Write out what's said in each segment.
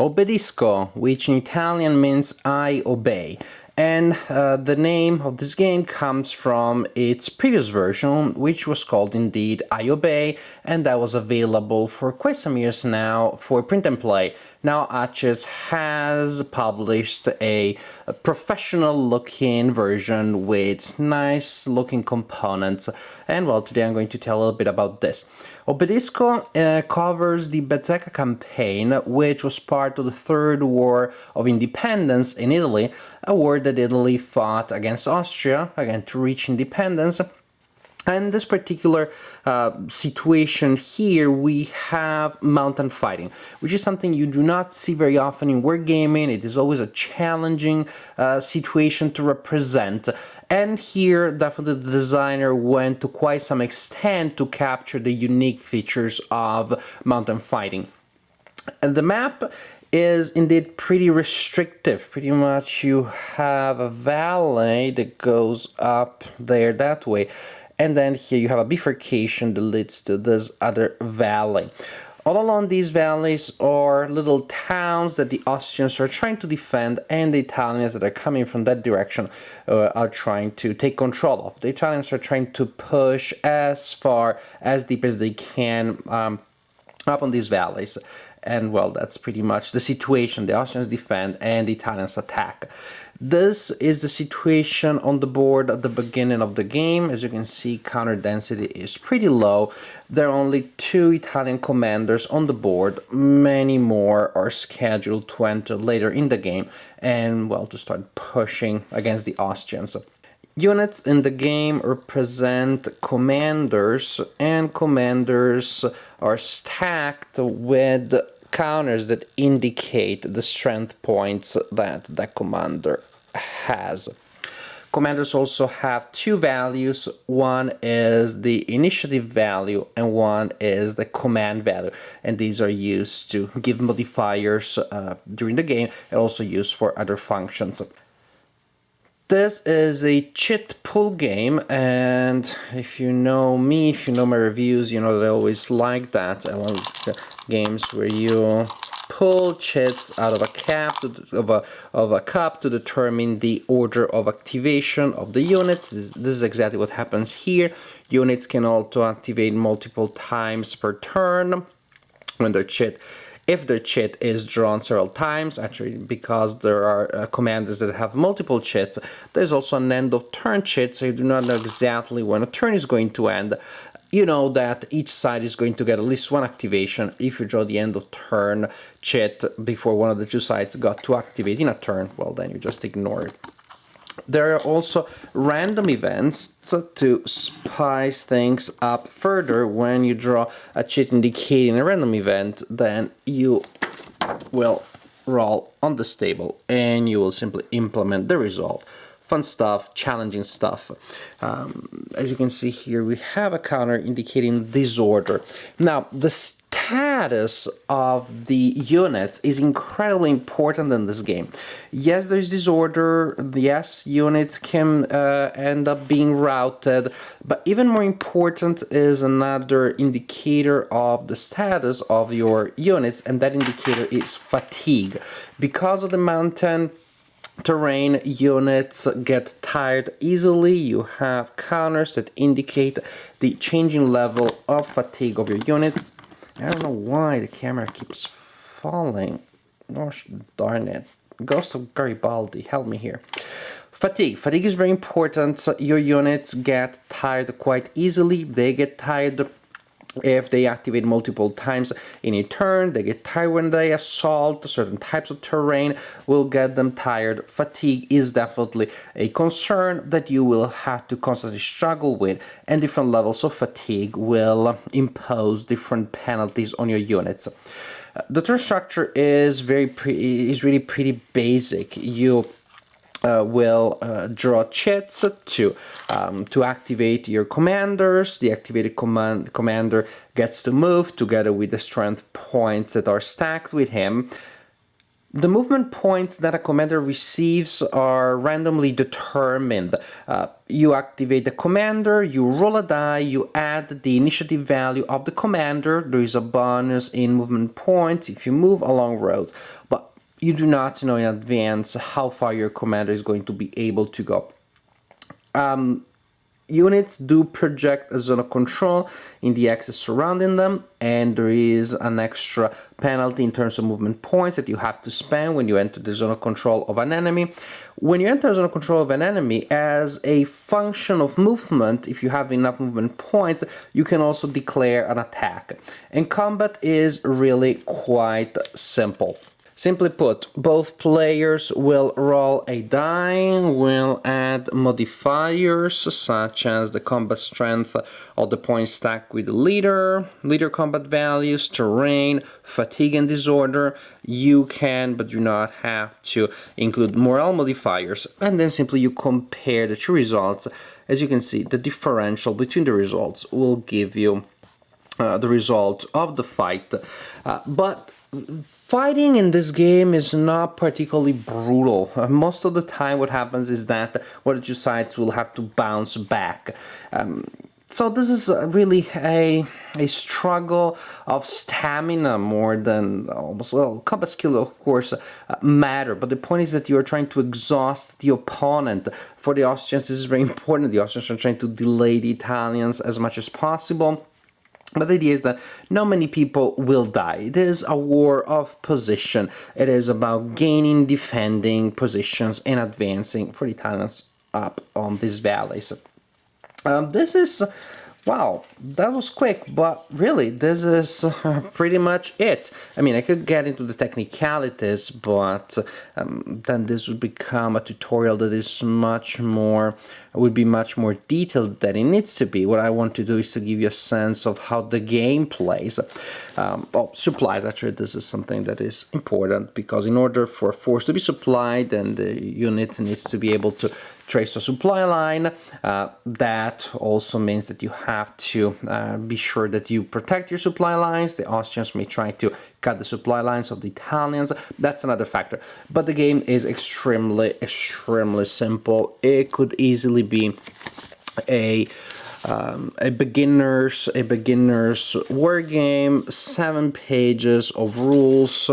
Obbedisco, which in Italian means I obey. And the name of this game comes from its previous version, which was called indeed I Obey, and that was available for quite some years now for print and play. Now Atches has published a professional-looking version with nice-looking components, and well, today I'm going to tell a little bit about this. Obbedisco covers the Bezzecca campaign, which was part of the Third War of Independence in Italy, a war that Italy fought against Austria, again to reach independence. And this particular situation here, we have mountain fighting, which is something you do not see very often in wargaming. It is always a challenging situation to represent. And here, definitely the designer went to quite some extent to capture the unique features of mountain fighting. And the map is indeed pretty restrictive. Pretty much you have a valley that goes up there that way. And then here you have a bifurcation that leads to this other valley. All along these valleys are little towns that the Austrians are trying to defend, and the Italians that are coming from that direction are trying to take control of. The Italians are trying to push as far, as deep as they can up on these valleys. And well, that's pretty much the situation. The Austrians defend and the Italians attack. This is the situation on the board at the beginning of the game. As you can see, counter density is pretty low. There are only 2 Italian commanders on the board. Many more are scheduled to enter later in the game and, well, to start pushing against the Austrians. Units in the game represent commanders, and commanders are stacked with counters that indicate the strength points that the commander has. Commanders also have 2 values. One is the initiative value and one is the command value, and these are used to give modifiers during the game and also used for other functions. This is a chit pull game, and if you know me, if you know my reviews, you know that I always like that. I like the games where you pull chits out of a cup to determine the order of activation of the units. This is exactly what happens here. Units can also activate multiple times per turn when they're chit. If the chit is drawn several times, actually because there are commanders that have multiple chits, there's also an end of turn chit, so you do not know exactly when a turn is going to end. You know that each side is going to get at least one activation. If you draw the end of turn chit before one of the 2 sides got to activate in a turn, well, then you just ignore it. There are also random events to spice things up further. When you draw a chit indicating a random event, then you will roll on this table and you will simply implement the result. Fun stuff, challenging stuff. As you can see here, we have a counter indicating disorder. Now, the status of the units is incredibly important in this game. Yes, there's disorder. Yes, units can end up being routed, but even more important is another indicator of the status of your units, and that indicator is fatigue. Because of the mountain terrain, units get tired easily. You have counters that indicate the changing level of fatigue of your units. I don't know why the camera keeps falling. Gosh darn it. Ghost of Garibaldi, help me here. Fatigue. Fatigue is very important. Your units get tired quite easily. They get tired if they activate multiple times in a turn. They get tired when they assault. Certain types of terrain will get them tired. Fatigue is definitely a concern that you will have to constantly struggle with, and different levels of fatigue will impose different penalties on your units. The turn structure is really pretty basic. You will draw chits to activate your commanders. The activated commander gets to move together with the strength points that are stacked with him. The movement points that a commander receives are randomly determined. You activate the commander, you roll a die, you add the initiative value of the commander. There is a bonus in movement points if you move along roads, but you do not know in advance how far your commander is going to be able to go. Units do project a zone of control in the axis surrounding them, and there is an extra penalty in terms of movement points that you have to spend when you enter the zone of control of an enemy. When you enter the zone of control of an enemy, as a function of movement, if you have enough movement points, you can also declare an attack. And combat is really quite simple. Simply put, both players will roll a die, will add modifiers such as the combat strength of the point stack with the leader combat values, terrain, fatigue and disorder. You can, but do not have to, include morale modifiers, and then simply you compare the two results. As you can see, the differential between the results will give you the result of the fight. But fighting in this game is not particularly brutal. Most of the time what happens is that one of the two sides will have to bounce back. So this is really a struggle of stamina more than almost, well, combat skill of course matter, but the point is that you're trying to exhaust the opponent. For the Austrians this is very important. The Austrians are trying to delay the Italians as much as possible. But the idea is that not many people will die. It is a war of position. It is about gaining, defending positions, and advancing for the Italians up on these valleys. This is, wow, that was quick, but really, this is pretty much it. I mean, I could get into the technicalities, but then this would become a tutorial that is would be much more detailed than it needs to be. What I want to do is to give you a sense of how the game plays. Supplies, actually, this is something that is important, because in order for a force to be supplied, then the unit needs to be able to trace a supply line. That also means that you have to be sure that you protect your supply lines. The Austrians may try to cut the supply lines of the Italians. That's another factor. But the game is extremely simple. It could easily be a beginner's war game. 7 pages of rules.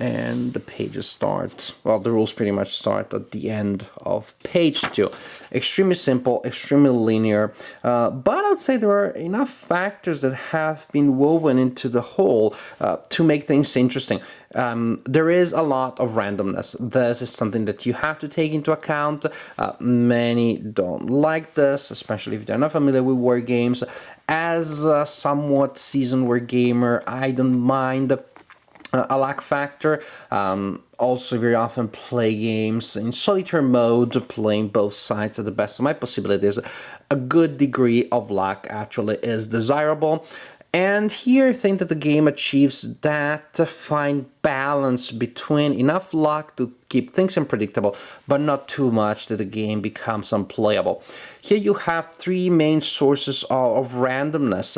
And the pages start, well, the rules pretty much start at the end of page 2. Extremely simple, extremely linear, but I would say there are enough factors that have been woven into the whole to make things interesting. There is a lot of randomness. This is something that you have to take into account. Many don't like this, especially if they're not familiar with war games. As a somewhat seasoned war gamer, I don't mind a luck factor. Also very often play games in solitaire mode, playing both sides at the best of my possibilities. A good degree of luck actually is desirable. And here I think that the game achieves that fine balance between enough luck to keep things unpredictable, but not too much that the game becomes unplayable. Here you have 3 main sources of randomness.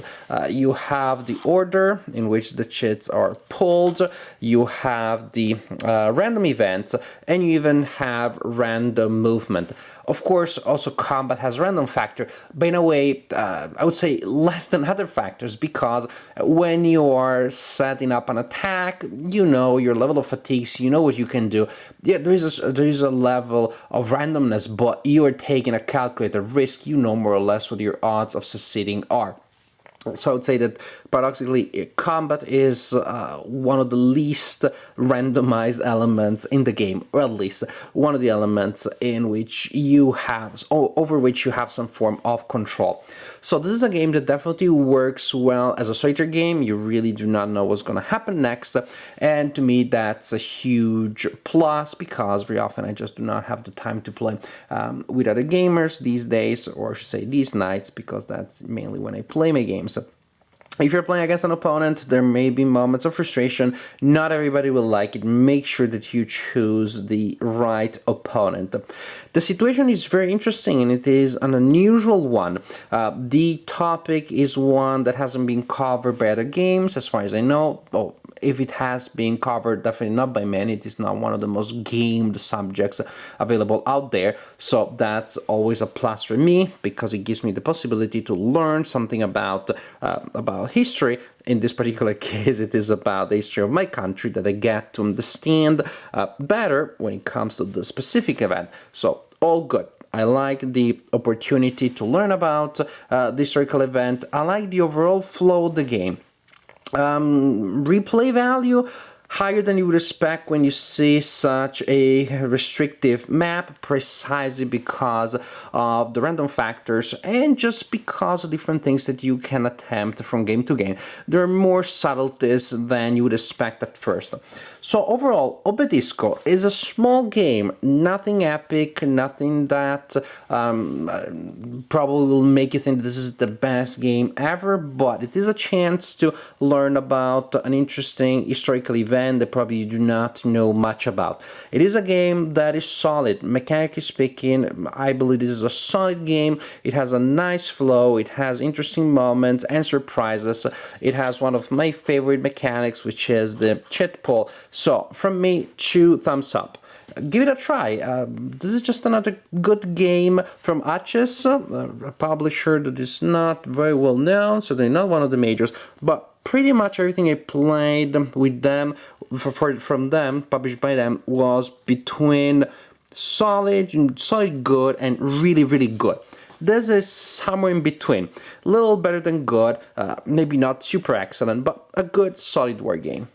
You have the order in which the chits are pulled, you have the random events, and you even have random movement. Of course, also combat has random factor, but in a way, I would say less than other factors, because when you are setting up an attack, you know your level of fatigues, you know what you can do. Yeah, there is a level of randomness, but you are taking a calculated risk. You know more or less what your odds of succeeding are. So I would say that paradoxically, combat is one of the least randomized elements in the game, or at least one of the elements in which you have, over which you have some form of control. So this is a game that definitely works well as a solitaire game. You really do not know what's going to happen next, and to me that's a huge plus, because very often I just do not have the time to play with other gamers these days, or I should say these nights, because that's mainly when I play my games. If you're playing against an opponent, there may be moments of frustration. Not everybody will like it. Make sure that you choose the right opponent. The situation is very interesting, and it is an unusual one. The topic is one that hasn't been covered by other games, as far as I know. if it has been covered, definitely not by many. It is not one of the most gamed subjects available out there, so that's always a plus for me because it gives me the possibility to learn something about history. In this particular case, it is about the history of my country that I get to understand better when it comes to the specific event. So all good. I like the opportunity to learn about the historical event. I like the overall flow of the game. Replay value higher than you would expect when you see such a restrictive map, precisely because of the random factors and just because of different things that you can attempt from game to game. There are more subtleties than you would expect at first. So overall, Obbedisco is a small game, nothing epic, nothing that probably will make you think this is the best game ever, but it is a chance to learn about an interesting historical event that probably you do not know much about. It is a game that is solid. Mechanically speaking, I believe this is a solid game. It has a nice flow, it has interesting moments and surprises. It has one of my favorite mechanics, which is the chit pull. So, from me, 2 thumbs up. Give it a try. This is just another good game from Atches, a publisher that is not very well known, so they're not one of the majors, but pretty much everything I played with them, from them, published by them, was between solid good, and really, really good. This is somewhere in between. A little better than good, maybe not super excellent, but a good, solid war game.